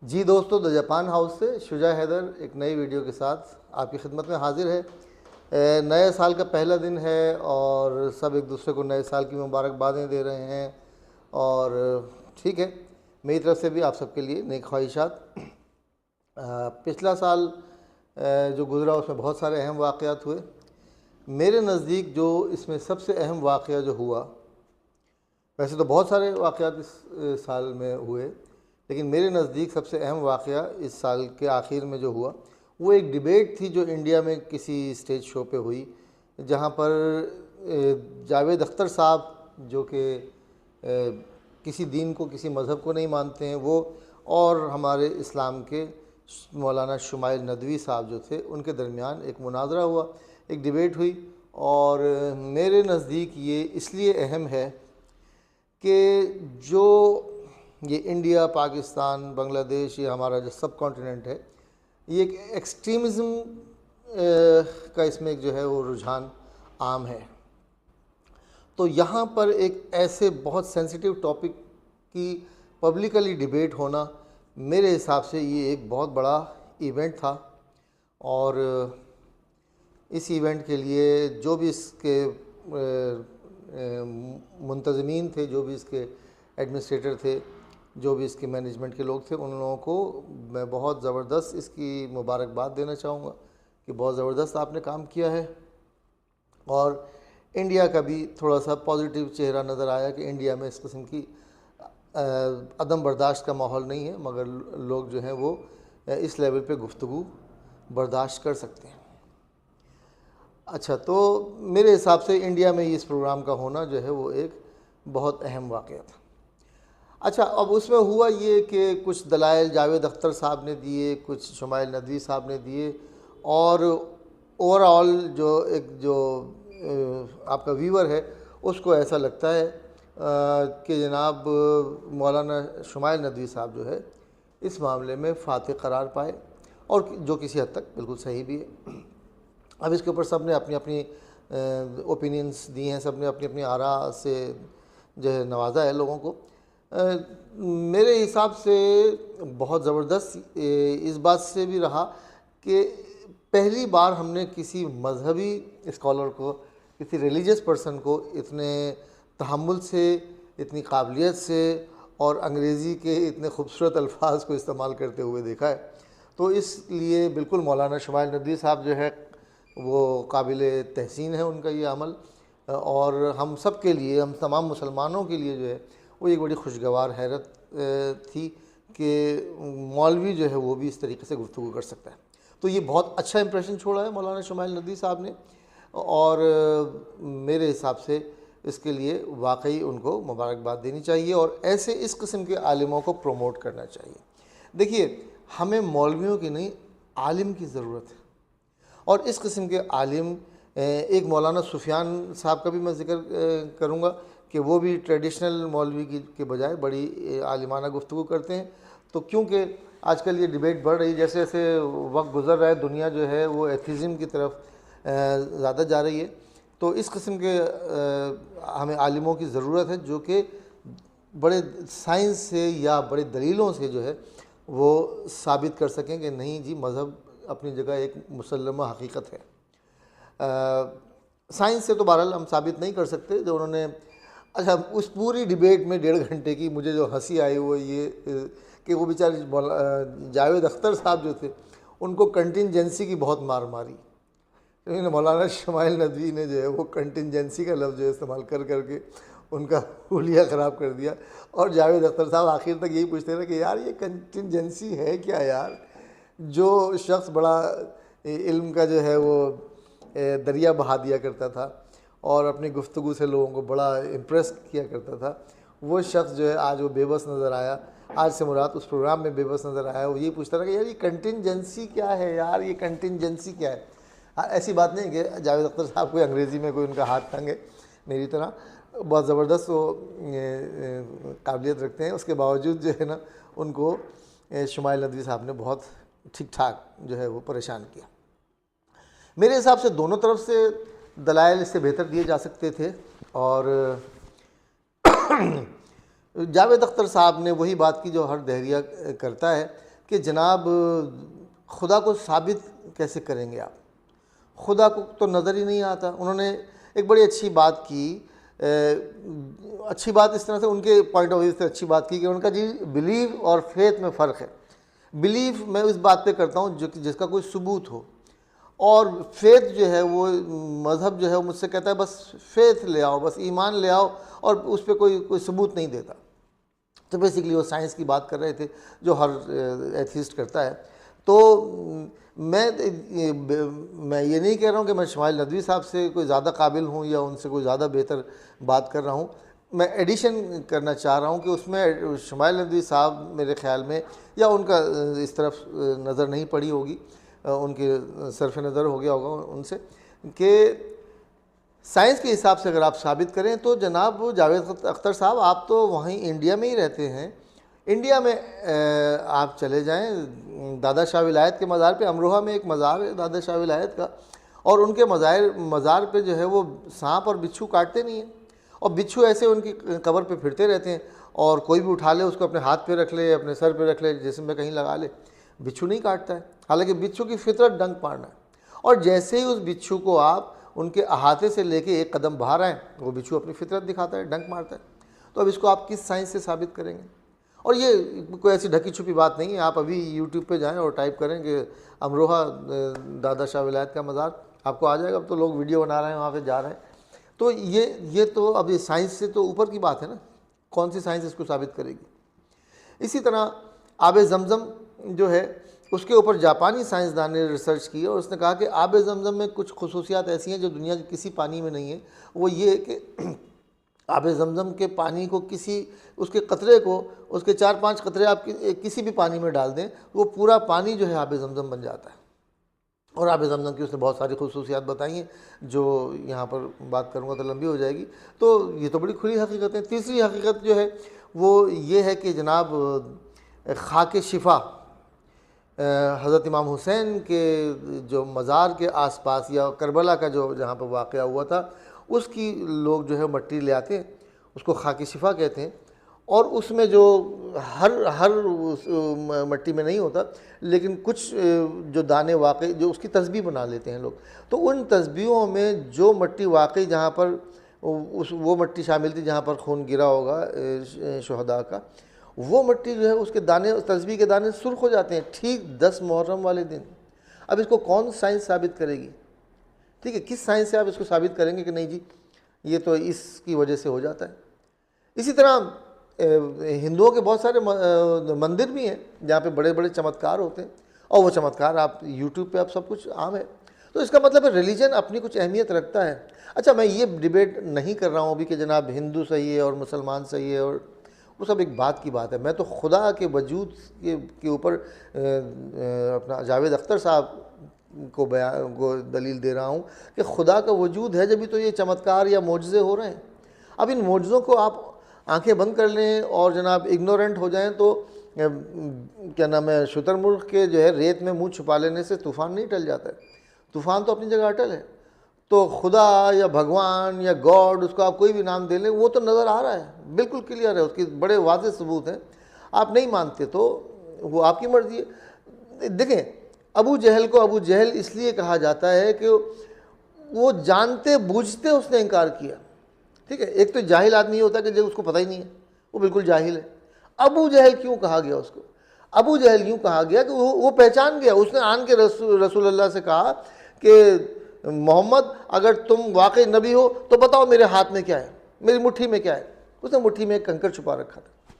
جی دوستو، دا Japan house سے شجاع حیدر ایک نئی ویڈیو کے ساتھ آپ کی خدمت میں حاضر ہے۔ نئے سال کا پہلا دن ہے اور سب ایک دوسرے کو نئے سال کی مبارکبادیں دے رہے ہیں، اور ٹھیک ہے، میری طرف سے بھی آپ سب کے لیے نیک خواہشات۔ پچھلا سال جو گزرا اس میں بہت سارے اہم واقعات ہوئے۔ میرے نزدیک جو اس میں سب سے اہم واقعہ جو ہوا، ویسے تو بہت سارے واقعات اس سال میں ہوئے، لیکن میرے نزدیک سب سے اہم واقعہ اس سال کے آخر میں جو ہوا وہ ایک ڈیبیٹ تھی جو انڈیا میں کسی اسٹیج شو پہ ہوئی، جہاں پر جاوید اختر صاحب جو کہ کسی دین کو کسی مذہب کو نہیں مانتے ہیں وہ، اور ہمارے اسلام کے مولانا شمائل ندوی صاحب جو تھے ان کے درمیان ایک مناظرہ ہوا، ایک ڈیبیٹ ہوئی۔ اور میرے نزدیک یہ اس لیے اہم ہے کہ جو یہ انڈیا، پاکستان، بنگلہ دیش، یہ ہمارا جو سب کانٹیننٹ ہے، یہ ایک ایکسٹریمزم کا اس میں جو ہے وہ رجحان عام ہے۔ تو یہاں پر ایک ایسے بہت سینسیٹیو ٹاپک کی پبلکلی ڈیبیٹ ہونا میرے حساب سے یہ ایک بہت بڑا ایونٹ تھا، اور اس ایونٹ کے لیے جو بھی اس کے منتظمین تھے، جو بھی اس کے ایڈمنسٹریٹر تھے، جو بھی اس کے مینجمنٹ کے لوگ تھے، ان لوگوں کو میں بہت زبردست اس کی مبارکباد دینا چاہوں گا کہ بہت زبردست آپ نے کام کیا ہے۔ اور انڈیا کا بھی تھوڑا سا پازیٹیو چہرہ نظر آیا کہ انڈیا میں اس قسم کی عدم برداشت کا ماحول نہیں ہے، مگر لوگ جو ہیں وہ اس لیول پہ گفتگو برداشت کر سکتے ہیں۔ اچھا، تو میرے حساب سے انڈیا میں اس پروگرام کا ہونا جو ہے وہ ایک بہت اہم واقعہ تھا۔ اچھا، اب اس میں ہوا یہ کہ کچھ دلائل جاوید اختر صاحب نے دیے، کچھ شمائل ندوی صاحب نے دیے، اور اوور آل جو آپ کا ویور ہے اس کو ایسا لگتا ہے کہ جناب مولانا شمائل ندوی صاحب جو ہے اس معاملے میں فاتح قرار پائے، اور جو کسی حد تک بالکل صحیح بھی ہے۔ اب اس کے اوپر سب نے اپنی اپنی اوپینینس دی ہیں، سب نے اپنی اپنی آراء سے جو ہے نوازا ہے لوگوں کو۔ میرے حساب سے بہت زبردست اس بات سے بھی رہا کہ پہلی بار ہم نے کسی مذہبی اسکالر کو، کسی ریلیجس پرسن کو اتنے تحمل سے، اتنی قابلیت سے اور انگریزی کے اتنے خوبصورت الفاظ کو استعمال کرتے ہوئے دیکھا ہے۔ تو اس لیے بالکل مولانا شمائل ندوی صاحب جو ہے وہ قابل تحسین ہے ان کا یہ عمل، اور ہم سب کے لیے، ہم تمام مسلمانوں کے لیے جو ہے وہ ایک بڑی خوشگوار حیرت تھی کہ مولوی جو ہے وہ بھی اس طریقے سے گفتگو کر سکتا ہے۔ تو یہ بہت اچھا امپریشن چھوڑا ہے مولانا شمائل ندوی صاحب نے، اور میرے حساب سے اس کے لیے واقعی ان کو مبارکباد دینی چاہیے، اور ایسے اس قسم کے عالموں کو پروموٹ کرنا چاہیے۔ دیکھیے، ہمیں مولویوں کی نہیں، عالم کی ضرورت ہے، اور اس قسم کے عالم، ایک مولانا سفیان صاحب کا بھی میں ذکر کروں گا کہ وہ بھی ٹریڈیشنل مولوی کے بجائے بڑی عالمانہ گفتگو کرتے ہیں۔ تو کیونکہ آج کل یہ ڈیبیٹ بڑھ رہی، جیسے جیسے وقت گزر رہا ہے، دنیا جو ہے وہ ایتھیزم کی طرف زیادہ جا رہی ہے، تو اس قسم کے ہمیں عالموں کی ضرورت ہے جو کہ بڑے سائنس سے یا بڑے دلیلوں سے جو ہے وہ ثابت کر سکیں کہ نہیں جی، مذہب اپنی جگہ ایک مسلمہ حقیقت ہے۔ سائنس سے تو بہرحال ہم ثابت نہیں کر سکتے جو انہوں نے۔ اچھا، اس پوری ڈیبیٹ میں 1.5 گھنٹے کی مجھے جو ہنسی آئی وہ یہ کہ وہ بیچارے جاوید اختر صاحب جو تھے ان کو کنٹینجنسی کی بہت مار ماری۔ مولانا شمائل ندوی نے جو ہے وہ کنٹینجنسی کا لفظ جو ہے استعمال کر کے ان کا حلیہ خراب کر دیا، اور جاوید اختر صاحب آخر تک یہی پوچھتے رہے کہ یار یہ کنٹینجنسی ہے کیا یار؟ جو شخص بڑا علم کا جو ہے وہ دریا بہا دیا کرتا تھا اور اپنی گفتگو سے لوگوں کو بڑا امپریس کیا کرتا تھا، وہ شخص جو ہے آج وہ بے بس نظر آیا۔ آج سے مراد اس پروگرام میں بے بس نظر آیا، وہ یہی پوچھتا رہا کہ یار یہ کنٹینجنسی کیا ہے یار، یہ کنٹینجنسی کیا ہے؟ ایسی بات نہیں کہ جاوید اختر صاحب کوئی انگریزی میں کوئی ان کا ہاتھ تنگ ہے، میری طرح بہت زبردست وہ قابلیت رکھتے ہیں، اس کے باوجود جو ہے نا ان کو شمائل ندوی صاحب نے بہت ٹھیک ٹھاک جو ہے وہ پریشان کیا۔ میرے حساب سے دونوں طرف سے دلائل اس سے بہتر دیے جا سکتے تھے، اور جاوید اختر صاحب نے وہی بات کی جو ہر دہریہ کرتا ہے کہ جناب خدا کو ثابت کیسے کریں گے آپ، خدا کو تو نظر ہی نہیں آتا۔ انہوں نے ایک بڑی اچھی بات کی، اچھی بات اس طرح سے ان کے پوائنٹ آف ویو سے اچھی بات کی کہ ان کا جی بلیو اور فیتھ میں فرق ہے۔ بلیف میں اس بات پہ کرتا ہوں جس کا کوئی ثبوت ہو، اور فیتھ جو ہے وہ مذہب جو ہے وہ مجھ سے کہتا ہے بس فیتھ لے آؤ، بس ایمان لے آؤ، اور اس پہ کوئی ثبوت نہیں دیتا۔ تو بیسیکلی وہ سائنس کی بات کر رہے تھے جو ہر ایتھیسٹ کرتا ہے۔ تو میں یہ نہیں کہہ رہا ہوں کہ میں شمائل ندوی صاحب سے کوئی زیادہ قابل ہوں یا ان سے کوئی زیادہ بہتر بات کر رہا ہوں، میں ایڈیشن کرنا چاہ رہا ہوں کہ اس میں شمائل ندوی صاحب میرے خیال میں، یا ان کا اس طرف نظر نہیں پڑی ہوگی، ان کے صرف نظر ہو گیا ہوگا ان سے، کہ سائنس کے حساب سے اگر آپ ثابت کریں تو جناب جاوید اختر صاحب آپ تو وہیں انڈیا میں ہی رہتے ہیں، انڈیا میں آپ چلے جائیں دادا شاہ ولایت کے مزار پہ، امروہہ میں ایک مزار ہے دادا شاہ ولایت کا، اور ان کے مزار پہ جو ہے وہ سانپ اور بچھو کاٹتے نہیں ہیں، اور بچھو ایسے ان کی قبر پہ پھرتے رہتے ہیں، اور کوئی بھی اٹھا لے اس کو اپنے ہاتھ پہ رکھ لے، اپنے سر پہ رکھ لے، جسم میں کہیں لگا لے، بچھو نہیں کاٹتا ہے، حالانکہ بچھو کی فطرت ڈنک مارنا ہے، اور جیسے ہی اس بچھو کو آپ ان کے احاطے سے لے کے ایک قدم باہر آئیں، وہ بچھو اپنی فطرت دکھاتا ہے، ڈنک مارتا ہے۔ تو اب اس کو آپ کس سائنس سے ثابت کریں گے؟ اور یہ کوئی ایسی ڈھکی چھپی بات نہیں ہے، آپ ابھی یوٹیوب پہ جائیں اور ٹائپ کریں کہ امروہہ دادا شاہ ولایت کا مزار، آپ کو آ جائے گا۔ اب تو لوگ ویڈیو بنا رہے ہیں، وہاں پہ جا رہے ہیں۔ تو یہ تو اب یہ سائنس سے تو اوپر کی بات ہے نا، کون سی سائنس اس کو ثابت کرے گی؟ اسی طرح آب زمزم جو ہے اس کے اوپر جاپانی سائنسدان نے ریسرچ کی، اور اس نے کہا کہ آب زمزم میں کچھ خصوصیات ایسی ہیں جو دنیا کے کسی پانی میں نہیں ہیں۔ وہ یہ ہے کہ آب زمزم کے پانی کو اس کے قطرے کو، اس کے 4-5 قطرے آپ کسی بھی پانی میں ڈال دیں، وہ پورا پانی جو ہے آب زمزم بن جاتا ہے۔ اور آب زمزم کی اس نے بہت ساری خصوصیات بتائی ہیں جو یہاں پر بات کروں گا تو لمبی ہو جائے گی۔ تو یہ تو بڑی کھلی حقیقت ہے۔ تیسری حقیقت جو ہے وہ یہ ہے کہ جناب خاک شفا، حضرت امام حسین کے جو مزار کے آس پاس یا کربلا کا جو جہاں پہ واقعہ ہوا تھا، اس کی لوگ جو ہے مٹی لے آتے ہیں، اس کو خاک شفا کہتے ہیں، اور اس میں جو ہر مٹی میں نہیں ہوتا، لیکن کچھ جو دانے واقعی جو اس کی تسبیح بنا لیتے ہیں لوگ، تو ان تسبیحوں میں جو مٹی واقعی جہاں پر وہ مٹی شامل تھی جہاں پر خون گرا ہوگا شہداء کا، وہ مٹی جو ہے اس کے دانے، تسبیح کے دانے سرخ ہو جاتے ہیں ٹھیک 10 محرم والے دن۔ اب اس کو کون سائنس ثابت کرے گی؟ ٹھیک ہے، کس سائنس سے آپ اس کو ثابت کریں گے کہ نہیں جی یہ تو اس کی وجہ سے ہو جاتا ہے؟ اسی طرح ہندوؤں کے بہت سارے مندر بھی ہیں جہاں پہ بڑے بڑے چمتکار ہوتے ہیں، اور وہ چمتکار آپ یوٹیوب پہ اب سب کچھ عام ہے۔ تو اس کا مطلب ہے ریلیجن اپنی کچھ اہمیت رکھتا ہے۔ اچھا، میں یہ ڈیبیٹ نہیں کر رہا ہوں ابھی کہ جناب ہندو صحیح ہے اور مسلمان صحیح ہے، اور وہ سب ایک بات کی بات ہے۔ میں تو خدا کے وجود کے اوپر اپنا جاوید اختر صاحب کو دلیل دے رہا ہوں کہ خدا کا وجود ہے جبھی تو یہ چمتکار یا معجزے ہو رہے ہیں۔ اب ان معجزوں کو آپ آنکھیں بند کر لیں اور جناب اگنورنٹ ہو جائیں تو کیا نام ہے، شتر مرغ کے جو ہے ریت میں منہ چھپا لینے سے طوفان نہیں ٹل جاتا ہے، طوفان تو اپنی جگہ اٹل ہے۔ تو خدا یا بھگوان یا گاڈ، اس کو آپ کوئی بھی نام دے لیں، وہ تو نظر آ رہا ہے، بالکل کلیئر ہے، اس کی بڑے واضح ثبوت ہیں۔ آپ نہیں مانتے تو وہ آپ کی مرضی ہے۔ دیکھیں، ابو جہل کو ابو جہل اس لیے کہا جاتا ہے کہ وہ جانتے بوجھتے اس نے انکار کیا۔ ٹھیک ہے، ایک تو جاہل آدمی ہوتا ہے کہ جو اس کو پتہ ہی نہیں ہے، وہ بالکل جاہل ہے۔ ابو جہل کیوں کہا گیا اس کو؟ ابو جہل یوں کہا گیا کہ وہ پہچان گیا، اس نے آن کے رسول اللہ سے کہا کہ محمد اگر تم واقعی نبی ہو تو بتاؤ میرے ہاتھ میں کیا ہے، میری مٹھی میں کیا ہے۔ اس نے مٹھی میں ایک کنکر چھپا رکھا تھا۔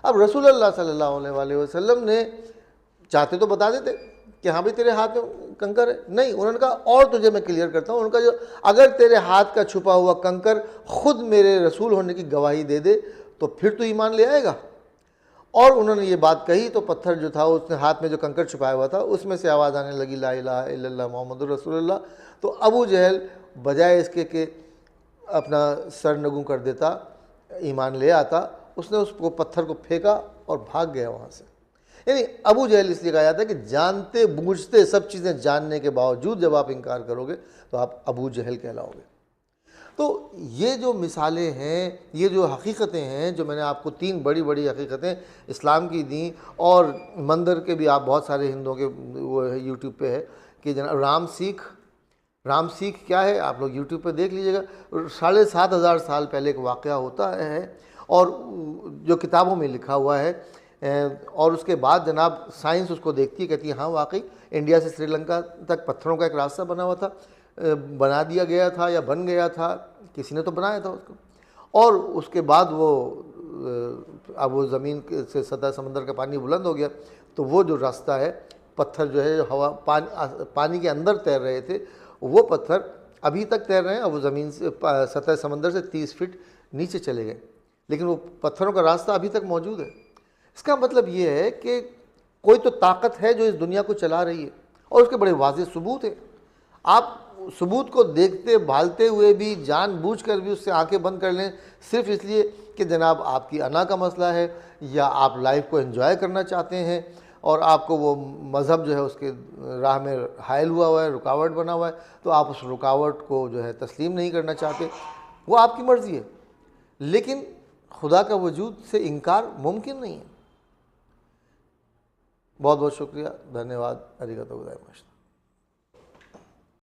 اب رسول اللہ صلی اللہ علیہ وسلم نے چاہتے تو بتا دیتے کہ ہاں بھائی تیرے ہاتھ میں کنکر ہے، نہیں، انہوں نے کہا اور تجھے میں کلیئر کرتا ہوں، ان کا جو اگر تیرے ہاتھ کا چھپا ہوا کنکر خود میرے رسول ہونے کی گواہی دے دے تو پھر تو ایمان لے آئے گا۔ اور انہوں نے یہ بات کہی تو پتھر جو تھا اس نے ہاتھ میں جو کنکر چھپایا ہوا تھا اس میں سے آواز آنے لگی لا الہ الا اللہ محمد رسول اللہ۔ تو ابو جہل بجائے اس کے کہ اپنا سر نگوں کر دیتا، ایمان لے آتا، اس نے اس کو پتھر کو پھینکا اور بھاگ گیا وہاں سے۔ یعنی ابو جہل اس لیے کہا جاتا ہے کہ جانتے بوجھتے سب چیزیں جاننے کے باوجود جب آپ انکار کرو گے تو آپ ابو جہل کہلاؤ گے۔ تو یہ جو مثالیں ہیں، یہ جو حقیقتیں ہیں، جو میں نے آپ کو 3 بڑی بڑی حقیقتیں اسلام کی دیں، اور مندر کے بھی آپ بہت سارے ہندوؤں کے وہ ہے یوٹیوب پہ ہے کہ جناب رام سیکھ کیا ہے، آپ لوگ یوٹیوب پہ دیکھ لیجئے گا. 7,500 سال پہلے ایک واقعہ ہوتا ہے، اور جو کتابوں میں لکھا ہوا ہے، اور اس کے بعد جناب سائنس اس کو دیکھتی ہے، کہتی ہے ہاں واقعی انڈیا سے سری لنکا تک پتھروں کا ایک راستہ بنا ہوا تھا، بنا دیا گیا تھا یا بن گیا تھا، کسی نے تو بنایا تھا اس کو. اور اس کے بعد وہ اب وہ زمین سے سطح سمندر کا پانی بلند ہو گیا، تو وہ جو راستہ ہے، پتھر جو ہے ہوا پانی کے اندر تیر رہے تھے، وہ پتھر ابھی تک تیر رہے ہیں، اور وہ زمین سے سطح سمندر سے 30 فٹ نیچے چلے گئے، لیکن وہ پتھروں کا راستہ ابھی تک موجود ہے. اس کا مطلب یہ ہے کہ کوئی تو طاقت ہے جو اس دنیا کو چلا رہی ہے، اور اس کے بڑے واضح ثبوت ہیں. آپ ثبوت کو دیکھتے بھالتے ہوئے بھی، جان بوجھ کر بھی اس سے آنکھیں بند کر لیں، صرف اس لیے کہ جناب آپ کی انا کا مسئلہ ہے، یا آپ لائف کو انجوائے کرنا چاہتے ہیں، اور آپ کو وہ مذہب جو ہے اس کے راہ میں حائل ہوا ہے، رکاوٹ بنا ہوا ہے، تو آپ اس رکاوٹ کو جو ہے تسلیم نہیں کرنا چاہتے. وہ آپ کی مرضی ہے، لیکن خدا کا وجود سے انکار ممکن نہیں ہے. بہت بہت شکریہ، دھنیہ واد، اریگاتو گوزائیماشتا.